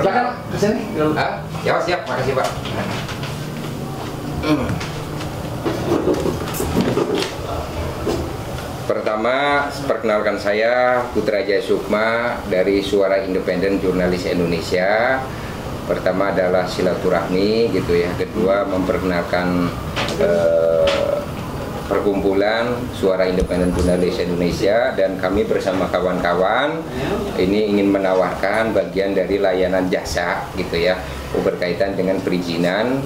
Silakan kesini. Ya siap, makasih Pak. Pertama, perkenalkan saya Putra Jaya Sukma dari Suara Independen Jurnalis Indonesia. Pertama adalah silaturahmi gitu ya. Kedua, memperkenalkan perkumpulan Suara Independen Jurnalis Indonesia, dan kami bersama kawan-kawan ini ingin menawarkan bagian dari layanan jasa gitu ya, berkaitan dengan perizinan.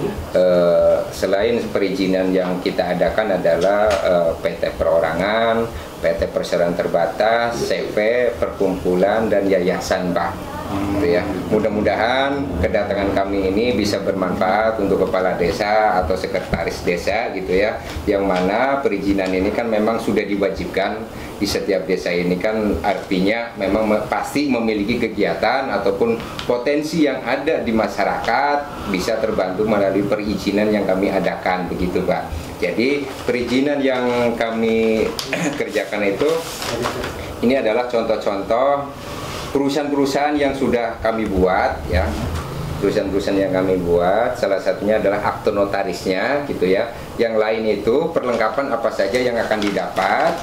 Selain perizinan yang kita adakan adalah PT Perorangan, PT Perseroan Terbatas, CV, perkumpulan, dan yayasan Pak. Gitu ya. Mudah-mudahan kedatangan kami ini bisa bermanfaat untuk kepala desa atau sekretaris desa gitu ya, yang mana perizinan ini kan memang sudah diwajibkan di setiap desa ini, kan artinya memang pasti memiliki kegiatan ataupun potensi yang ada di masyarakat bisa terbantu melalui perizinan yang kami adakan begitu Pak. Jadi perizinan yang kami kerjakan itu ini adalah contoh-contoh perusahaan-perusahaan yang sudah kami buat ya. Perusahaan-perusahaan yang kami buat, salah satunya adalah akte notarisnya gitu ya. Yang lain itu perlengkapan apa saja yang akan didapat.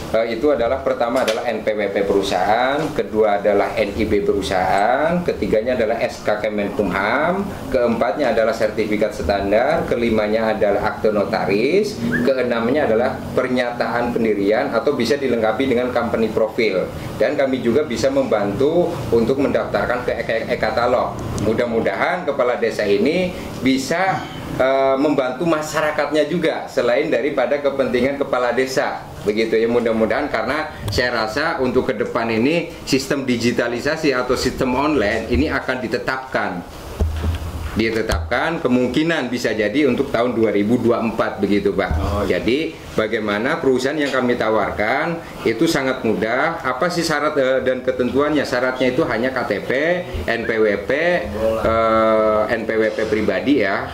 Itu adalah pertama adalah NPWP perusahaan, kedua adalah NIB perusahaan, ketiganya adalah SK Kemenkumham, keempatnya adalah sertifikat standar, kelimanya adalah akte notaris, keenamnya adalah pernyataan pendirian atau bisa dilengkapi dengan company profile, dan kami juga bisa membantu untuk mendaftarkan ke e-katalog. Mudah-mudahan kepala desa ini bisa membantu masyarakatnya juga selain daripada kepentingan kepala desa begitu ya. Mudah-mudahan, karena saya rasa untuk ke depan ini sistem digitalisasi atau sistem online ini akan ditetapkan kemungkinan bisa jadi untuk tahun 2024 begitu Pak. Jadi bagaimana perusahaan yang kami tawarkan itu sangat mudah. Apa sih syarat dan ketentuannya? Syaratnya itu hanya KTP, NPWP pribadi ya,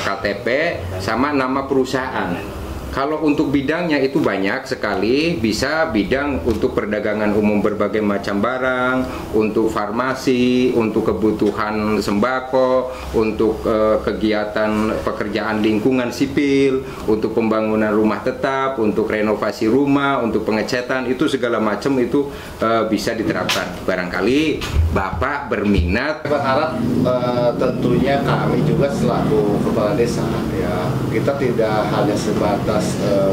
KTP sama nama perusahaan. Kalau untuk bidangnya itu banyak sekali, bisa bidang untuk perdagangan umum berbagai macam barang, untuk farmasi, untuk kebutuhan sembako, untuk kegiatan pekerjaan lingkungan sipil, untuk pembangunan rumah tetap, untuk renovasi rumah, untuk pengecatan, itu segala macam itu bisa diterapkan. Barangkali Bapak berminat. Berharap tentunya kami juga selaku kepala desa ya, kita tidak hanya sebatas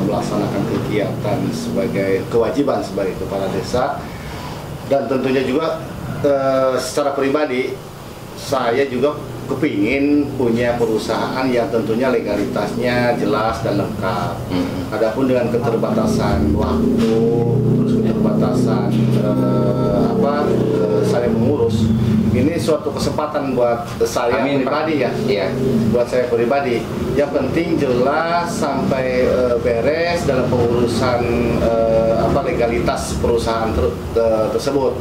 melaksanakan kegiatan sebagai kewajiban sebagai kepala desa, dan tentunya juga secara pribadi saya juga kepingin punya perusahaan yang tentunya legalitasnya jelas dan lengkap. Adapun dengan keterbatasan waktu, terus keterbatasan saya mengurus, ini suatu kesempatan buat saya pribadi ya. Buat saya pribadi, yang penting jelas sampai beres dalam pengurusan legalitas perusahaan tersebut.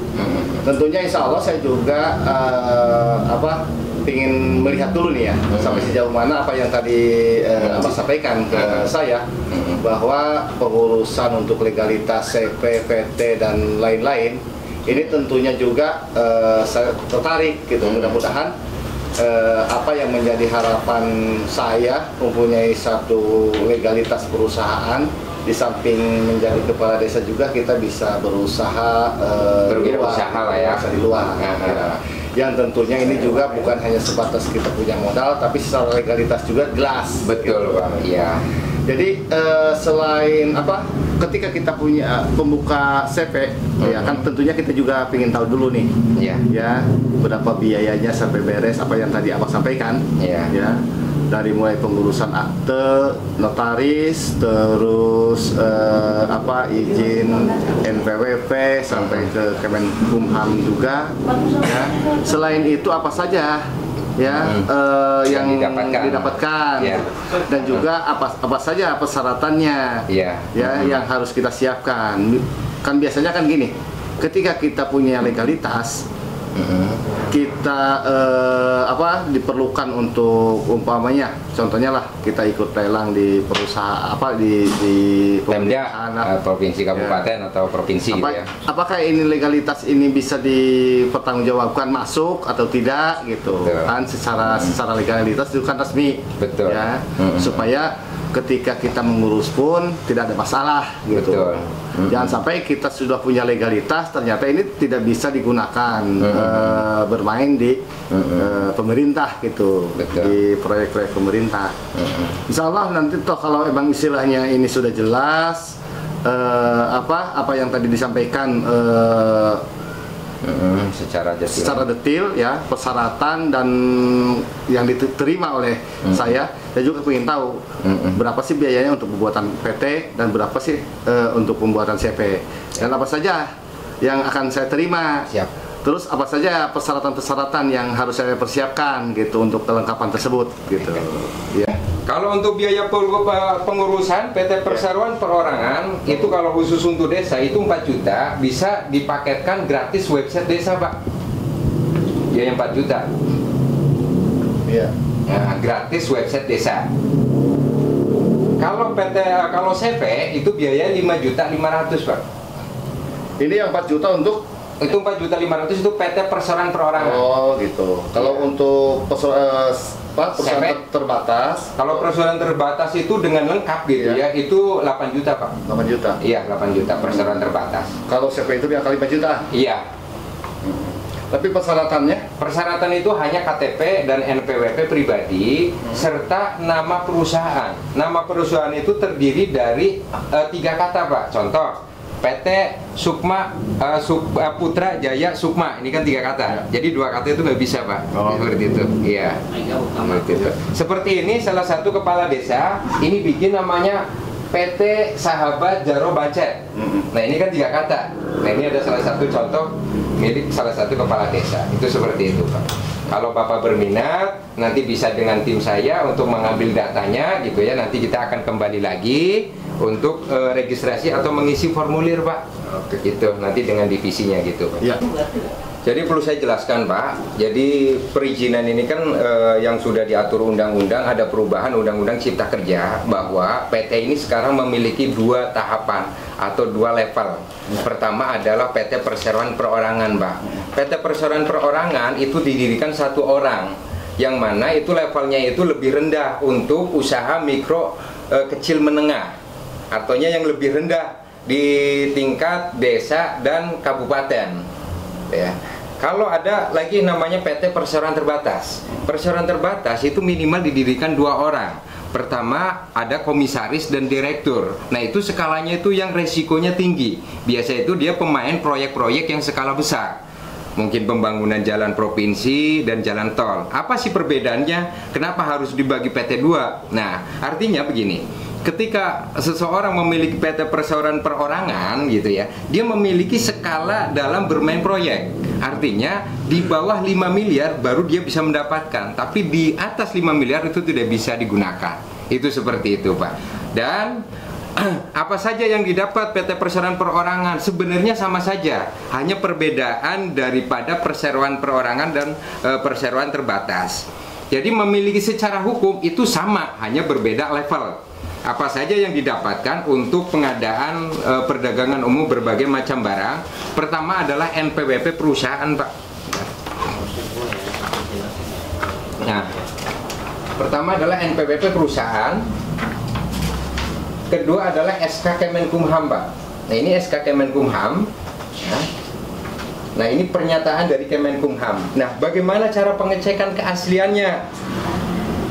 Tentunya insya Allah saya juga ingin melihat dulu nih ya, sampai sejauh mana apa yang tadi Abang sampaikan ke saya, bahwa pengurusan untuk legalitas CP, PT, dan lain-lain ini tentunya juga saya tertarik gitu. Mudah-mudahan apa yang menjadi harapan saya, mempunyai satu legalitas perusahaan, di samping menjadi kepala desa juga kita bisa berusaha berwirausaha lah ya, di luar. Yang tentunya ini juga bukan hanya sebatas kita punya modal, tapi secara legalitas juga jelas. Betul Bang, iya. Jadi selain ketika kita punya pembuka CV, ya kan tentunya kita juga ingin tahu dulu nih, ya berapa biayanya sampai beres apa yang tadi Abang sampaikan, ya dari mulai pengurusan akte notaris, terus izin NPWP sampai ke Kemenkumham juga, ya. Selain itu apa saja yang didapatkan dan juga apa saja persyaratannya yang harus kita siapkan. Kan biasanya kan gini, ketika kita punya legalitas kita diperlukan untuk umpamanya, contohnya lah kita ikut lelang di perusahaan di Pemda, provinsi, kabupaten atau provinsi gitu ya. Apakah ini legalitas ini bisa dipertanggungjawabkan masuk atau tidak gitu kan, secara legalitas itu kan resmi. Betul ya, supaya ketika kita mengurus pun tidak ada masalah gitu. Betul. Jangan sampai kita sudah punya legalitas ternyata ini tidak bisa digunakan bermain di pemerintah gitu. Betul. Di proyek-proyek pemerintah. Insya Allah nanti toh kalau emang istilahnya ini sudah jelas apa yang tadi disampaikan secara detail ya, persyaratan dan yang diterima oleh saya juga ingin tahu berapa sih biayanya untuk pembuatan PT dan berapa sih untuk pembuatan CV dan apa saja yang akan saya terima. Siap. Terus apa saja persyaratan-persyaratan yang harus saya persiapkan gitu untuk kelengkapan tersebut gitu. Ya. Kalau untuk biaya pengurusan PT Perseroan Perorangan itu kalau khusus untuk desa itu 4 juta, bisa dipaketkan gratis website desa, Pak. Biaya 4 juta. Iya. Nah, gratis website desa. Kalau CV itu biaya 5.500.000, Pak. Ini yang 4 juta untuk itu 4.500.000 itu PT Perseroan Perorangan. Oh gitu. Kalau untuk persoalan terbatas, kalau persoalan terbatas itu dengan lengkap gitu ya, itu 8 juta, Pak. 8 juta. Iya, 8 juta persoalan terbatas. Kalau CV itu yang kali 4 juta. Iya. Tapi persyaratannya? Persyaratan itu hanya KTP dan NPWP pribadi serta nama perusahaan. Nama perusahaan itu terdiri dari 3 kata, Pak. Contoh, PT Sukma Putra Jaya Sukma, ini kan 3 kata. Jadi 2 kata itu nggak bisa, Pak. Seperti itu. Iya. Seperti ini salah satu kepala desa ini bikin namanya PT Sahabat Jaro Bacet. Nah ini kan 3 kata. Nah ini ada salah satu contoh milik salah satu kepala desa. Itu seperti itu, Pak. Kalau Bapak berminat, nanti bisa dengan tim saya untuk mengambil datanya gitu ya. Nanti kita akan kembali lagi untuk registrasi atau mengisi formulir, Pak. Gitu, nanti dengan divisinya gitu, Pak. Ya. Jadi perlu saya jelaskan, Pak. Jadi perizinan ini kan yang sudah diatur undang-undang, ada perubahan undang-undang Cipta Kerja bahwa PT ini sekarang memiliki 2 tahapan atau 2 level. Pertama adalah PT Perseroan Perorangan, Pak. PT Perseroan Perorangan itu didirikan 1 orang, yang mana itu levelnya itu lebih rendah untuk usaha mikro kecil menengah. Artinya yang lebih rendah di tingkat desa dan kabupaten. Ya. Kalau ada lagi namanya PT Perseroan Terbatas. Perseroan Terbatas itu minimal didirikan 2 orang. Pertama ada komisaris dan direktur. Nah itu skalanya itu yang resikonya tinggi. Biasa itu dia pemain proyek-proyek yang skala besar. Mungkin pembangunan jalan provinsi dan jalan tol. Apa sih perbedaannya? Kenapa harus dibagi PT 2? Nah artinya begini. Ketika seseorang memiliki PT Perseroan Perorangan gitu ya, dia memiliki skala dalam bermain proyek. Artinya di bawah 5 miliar baru dia bisa mendapatkan, tapi di atas 5 miliar itu tidak bisa digunakan. Itu seperti itu, Pak. Dan apa saja yang didapat PT Perseroan Perorangan sebenarnya sama saja, hanya perbedaan daripada Perseroan Perorangan dan Perseroan Terbatas. Jadi memiliki secara hukum itu sama, hanya berbeda level. Apa saja yang didapatkan untuk pengadaan perdagangan umum berbagai macam barang. Pertama adalah NPWP perusahaan, Pak. Nah, pertama adalah NPWP perusahaan. Kedua adalah SK Kemenkumham, Pak. Nah ini SK Kemenkumham. Nah ini pernyataan dari Kemenkumham. Nah bagaimana cara pengecekan keasliannya?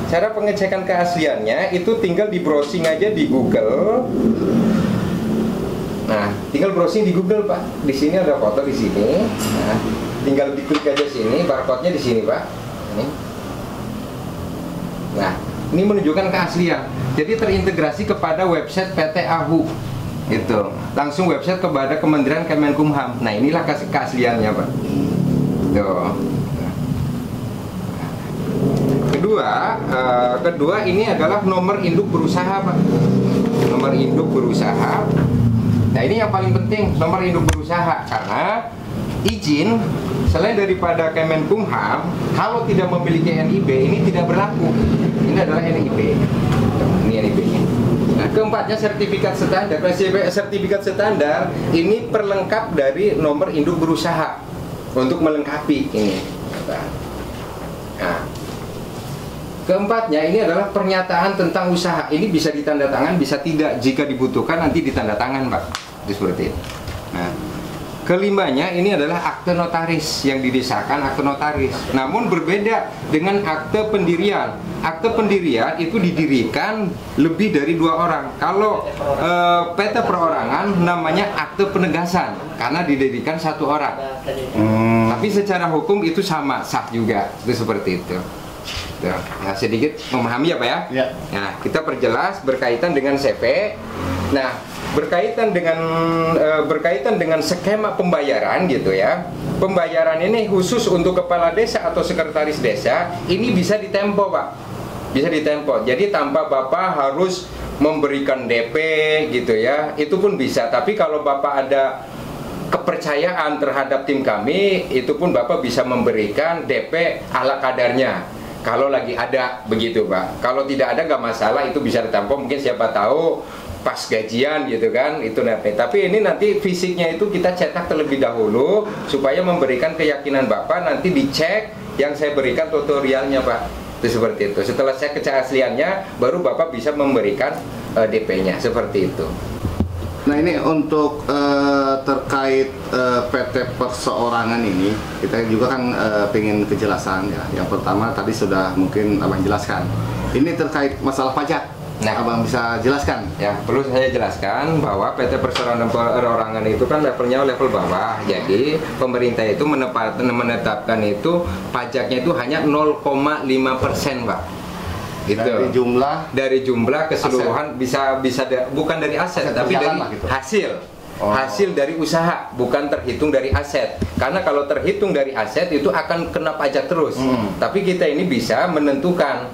Cara pengecekan keasliannya itu tinggal di browsing aja di Google. Nah, tinggal browsing di Google, Pak. Di sini ada foto di sini. Nah, tinggal diklik aja sini, barcode-nya di sini, Pak. Ini. Nah, ini menunjukkan keaslian. Jadi terintegrasi kepada website PT AHU. Gitu. Langsung website kepada Kementerian Kemenkumham. Nah, inilah keasliannya, Pak. Tuh. Kedua ini adalah nomor induk berusaha, Pak. Nomor induk berusaha. Nah ini yang paling penting, nomor induk berusaha, karena izin selain daripada Kemenkumham, kalau tidak memiliki NIB ini tidak berlaku. Ini adalah NIB. Ini NIB. Nah, keempatnya sertifikat standar. Sertifikat standar ini perlengkap dari nomor induk berusaha untuk melengkapi ini. Nah, keempatnya ini adalah pernyataan tentang usaha. Ini bisa ditandatangan, bisa tidak. Jika dibutuhkan nanti ditandatangan, Pak. Seperti itu. Nah, kelimanya ini adalah akte notaris yang didesahkan akte notaris. Namun berbeda dengan akte pendirian. Akte pendirian itu didirikan lebih dari 2 orang. Kalau PT perorangan namanya akte penegasan karena didirikan 1 orang. Tapi secara hukum itu sama, sah juga. Itu seperti itu. Ya, sedikit memahami ya Pak ya? Ya. Nah, kita perjelas berkaitan dengan CV. Nah, berkaitan dengan skema pembayaran gitu ya. Pembayaran ini khusus untuk kepala desa atau sekretaris desa ini bisa ditempo Pak. Bisa ditempo. Jadi tanpa Bapak harus memberikan DP gitu ya. Itu pun bisa. Tapi kalau Bapak ada kepercayaan terhadap tim kami, itu pun Bapak bisa memberikan DP ala kadarnya. Kalau lagi ada begitu Pak. Kalau tidak ada nggak masalah, itu bisa ditempo. Mungkin siapa tahu pas gajian gitu kan, itu nanti. Tapi ini nanti fisiknya itu kita cetak terlebih dahulu supaya memberikan keyakinan Bapak. Nanti dicek yang saya berikan tutorialnya Pak. Itu seperti itu. Setelah saya cek asliannya, baru Bapak bisa memberikan DP-nya seperti itu. Nah ini untuk terkait PT perseorangan ini, kita juga kan pengen kejelasan ya. Yang pertama tadi sudah mungkin Abang jelaskan. Ini terkait masalah pajak. Nah, Abang bisa jelaskan? Ya, perlu saya jelaskan bahwa PT perseorangan itu kan levelnya level bawah. Jadi pemerintah itu menetapkan itu pajaknya itu hanya 0,5% Pak. Gitu. Dari jumlah keseluruhan aset. bisa bukan dari aset tapi dari gitu. Hasil dari usaha, bukan terhitung dari aset. Karena kalau terhitung dari aset itu akan kena pajak terus. Tapi kita ini bisa menentukan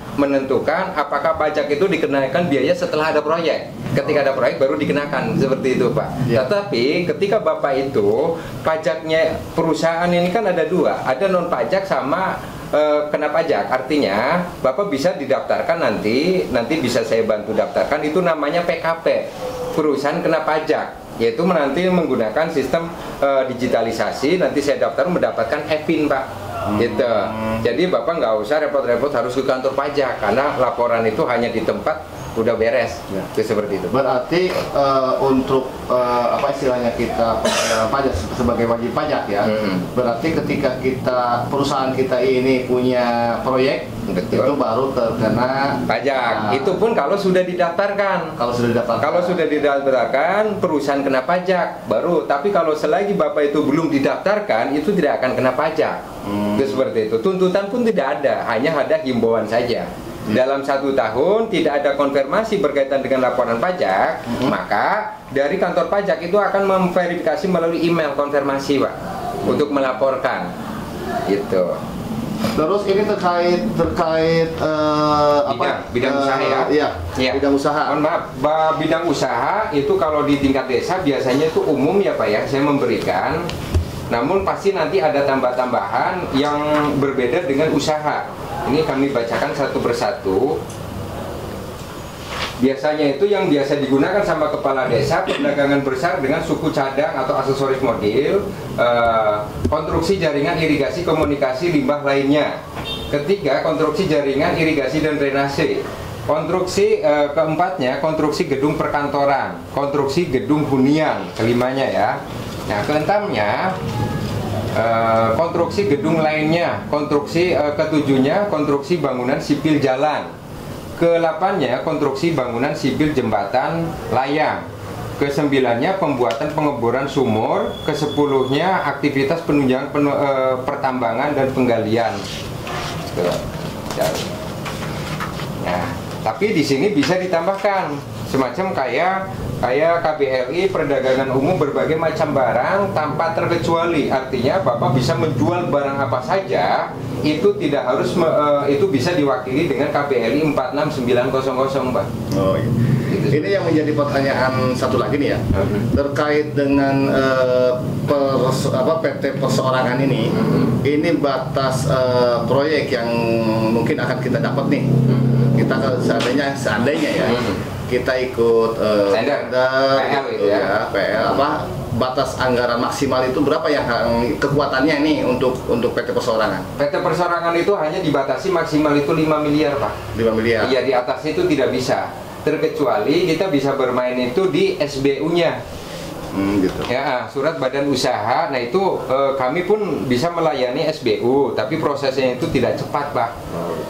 apakah pajak itu dikenakan biaya setelah ada proyek. Ketika ada proyek baru dikenakan, seperti itu Pak. Tetapi ketika Bapak itu pajaknya perusahaan ini kan ada 2, ada non pajak sama kena pajak. Artinya Bapak bisa didaftarkan nanti bisa saya bantu daftarkan, itu namanya PKP, perusahaan kena pajak, yaitu nanti menggunakan sistem digitalisasi. Nanti saya daftar mendapatkan EPIN Pak. Gitu. Jadi Bapak nggak usah repot-repot harus ke kantor pajak, karena laporan itu hanya di tempat udah beres. Itu seperti itu. Berarti untuk apa istilahnya kita pajak sebagai wajib pajak ya. Berarti ketika perusahaan kita ini punya proyek, betul, itu baru terkena pajak. Itu pun kalau sudah didaftarkan. Kalau sudah didaftarkan, perusahaan kena pajak baru. Tapi kalau selagi Bapak itu belum didaftarkan, itu tidak akan kena pajak. Itu seperti itu. Tuntutan pun tidak ada, hanya ada himbauan saja. Dalam 1 tahun tidak ada konfirmasi berkaitan dengan laporan pajak, maka dari kantor pajak itu akan memverifikasi melalui email konfirmasi Pak, untuk melaporkan gitu. Terus ini terkait bidang usaha ya? Iya, bidang usaha. Mohon maaf, bidang usaha itu kalau di tingkat desa biasanya itu umum ya Pak ya, saya memberikan. Namun pasti nanti ada tambah-tambahan yang berbeda dengan usaha. Ini kami bacakan satu persatu. Biasanya itu yang biasa digunakan sama kepala desa, perdagangan besar dengan suku cadang atau aksesoris mobil, konstruksi jaringan irigasi komunikasi limbah lainnya. Ketiga, konstruksi jaringan irigasi dan drainase. Konstruksi keempatnya, konstruksi gedung perkantoran, konstruksi gedung hunian, kelimanya ya. Nah, keenamnya konstruksi gedung lainnya, konstruksi ketujuhnya konstruksi bangunan sipil jalan, ke-8-nya konstruksi bangunan sipil jembatan layang, ke-9-nya pembuatan pengeboran sumur, ke-10-nya aktivitas penunjang pertambangan dan penggalian. Nah, tapi di sini bisa ditambahkan semacam kayak KBLI, perdagangan umum berbagai macam barang tanpa terkecuali. Artinya Bapak bisa menjual barang apa saja, itu tidak harus itu bisa diwakili dengan KBLI 46900 Pak. Oh iya. Ini yang menjadi pertanyaan satu lagi nih ya, terkait dengan PT Perseorangan ini batas proyek yang mungkin akan kita dapat nih. Kita seandainya ya, kita ikut tender PL gitu ya, PL batas anggaran maksimal itu berapa yang kekuatannya nih untuk PT Perseorangan? PT Perseorangan itu hanya dibatasi maksimal itu 5 miliar Pak. 5 miliar? Iya, di atas itu tidak bisa. Terkecuali kita bisa bermain itu di SBU-nya. Gitu. Ya, surat badan usaha. Nah itu kami pun bisa melayani SBU, tapi prosesnya itu tidak cepat Pak.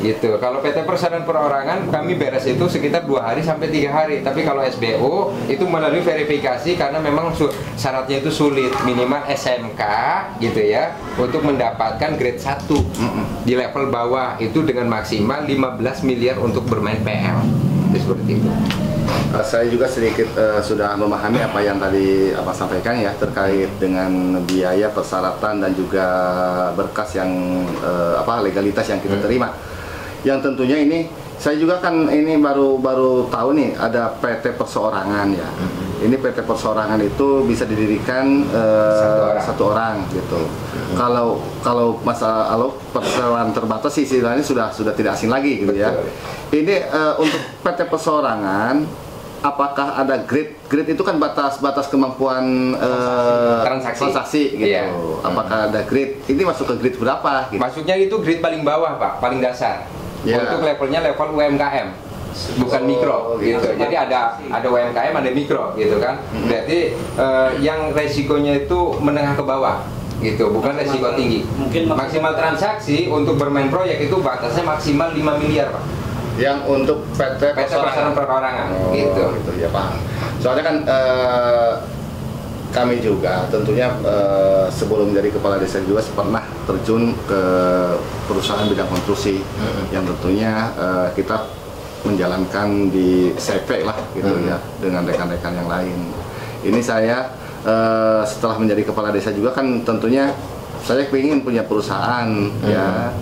Gitu. Kalau PT Persatuan Perorangan kami beres itu sekitar 2 hari sampai 3 hari. Tapi kalau SBU itu melalui verifikasi karena memang syaratnya itu sulit, minimal SMK gitu ya, untuk mendapatkan grade 1 di level bawah itu dengan maksimal 15 miliar untuk bermain PL. Seperti itu. Saya juga sedikit sudah memahami apa yang tadi Abang sampaikan ya, terkait dengan biaya persyaratan dan juga berkas yang legalitas yang kita terima. Yang tentunya ini saya juga kan ini baru tahu nih ada PT Perseorangan ya. Ini PT Perseorangan itu bisa didirikan satu orang gitu. Kalau masalah perseroan terbatas sih istilahnya sudah tidak asing lagi gitu. Betul. Ya. Ini untuk PT Perseorangan, apakah ada grade itu kan batas kemampuan transaksi gitu. Iya. Apakah ada grade? Ini masuk ke grade berapa? Gitu? Masuknya itu grade paling bawah Pak, paling dasar. Yeah. Untuk levelnya level UMKM, bukan mikro gitu. Jadi ada UMKM, ada mikro gitu kan. Berarti yang resikonya itu menengah ke bawah gitu, bukan resiko tinggi. Maksimal transaksi untuk bermain proyek itu batasnya maksimal 5 miliar Pak. Yang untuk PT Persatuan Perorangan gitu ya Pak. Soalnya kan kami juga tentunya sebelum menjadi kepala desa juga pernah terjun ke perusahaan bidang konstruksi yang tentunya kita menjalankan di CV lah gitu ya dengan rekan-rekan yang lain. Ini saya setelah menjadi kepala desa juga kan tentunya saya ingin punya perusahaan ya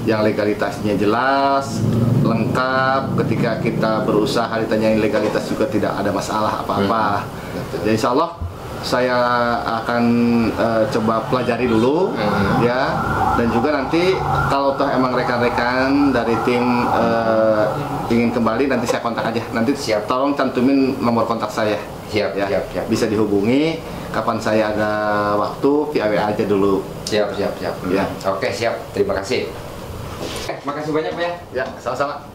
yang legalitasnya jelas, lengkap. Ketika kita berusaha ditanyain legalitas juga tidak ada masalah apa-apa. Jadi insya Allah saya akan coba pelajari dulu ya, dan juga nanti kalau toh emang rekan-rekan dari tim ingin kembali nanti saya kontak aja. Nanti tolong cantumin nomor kontak saya. Siap. Bisa dihubungi kapan saya ada waktu, via WA aja dulu. Siap. Ya. Oke, siap. Terima kasih. Makasih banyak Pak ya. Ya, sama-sama.